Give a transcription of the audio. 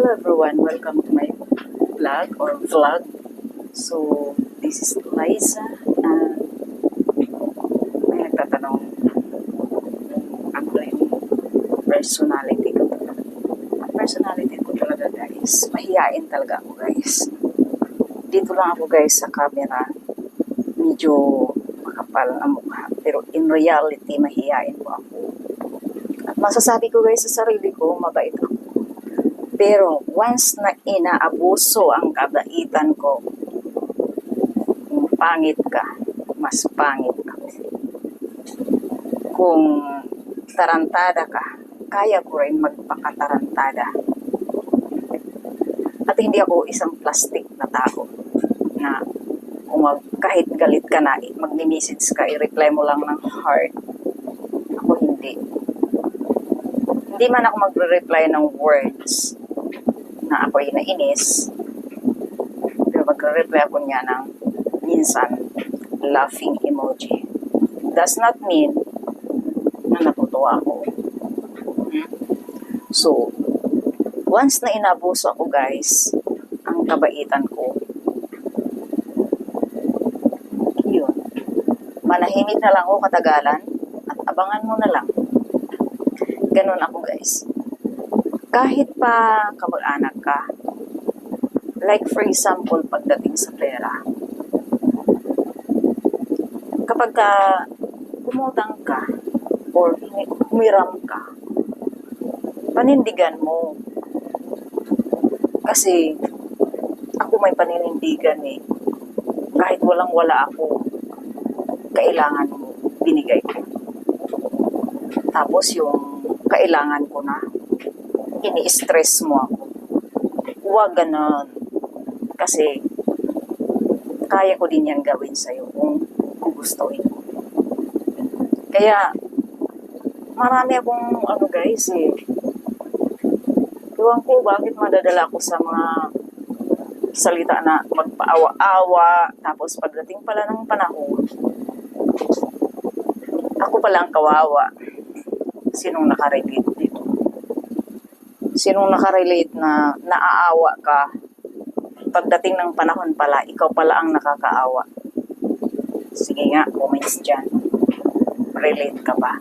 Hello everyone, welcome to my vlog. So, this is Liza. May nagtatanong ano na yung personality ko. Ang personality ko talaga guys, mahihain talaga ako guys. Dito lang ako guys sa camera, medyo makapal ang mukha. Pero in reality, mahihain po ako. At masasabi ko guys sa sarili ko, mabait ako. Pero once na inaabuso ang kabaitan ko, kung pangit ka, mas pangit ako. Kung tarantada ka, kaya ko rin magpakatarantada. At hindi ako isang plastic na tao na kung kahit galit ka na, mag-message ka, i-reply mo lang ng heart. Ako hindi. Hindi man ako magre-reply ng words na ako'y nainis, pero magre-reply ako niya ng minsan laughing emoji. Does not mean na natutuwa ako. So, once na inabuso ako guys, ang kabaitan ko, yun, manahimik na lang ako katagalan at abangan mo na lang. Ganun ako guys. Kahit pa kamag-anak ka, like for example, pagdating sa pera, kapag ka umutang ka or humiram ka, panindigan mo. Kasi ako may paninindigan eh. Kahit walang-wala ako, kailangan mo, binigay ko. Tapos yung kailangan ko na, ini-stress mo ako. Huwag ganon. Kasi, kaya ko din yan gawin sa'yo kung gustuin ko. Kaya, marami akong, guys eh. Iwan ko bakit madadala ko sa mga salita na magpaawa-awa, tapos pagdating pala ng panahon, ako palang kawawa. Sinong nakarelate dito? Sinong nakarelate na naaawa ka, pagdating ng panahon pala, ikaw pala ang nakakaawa? Sige nga, comments dyan. Relate ka ba?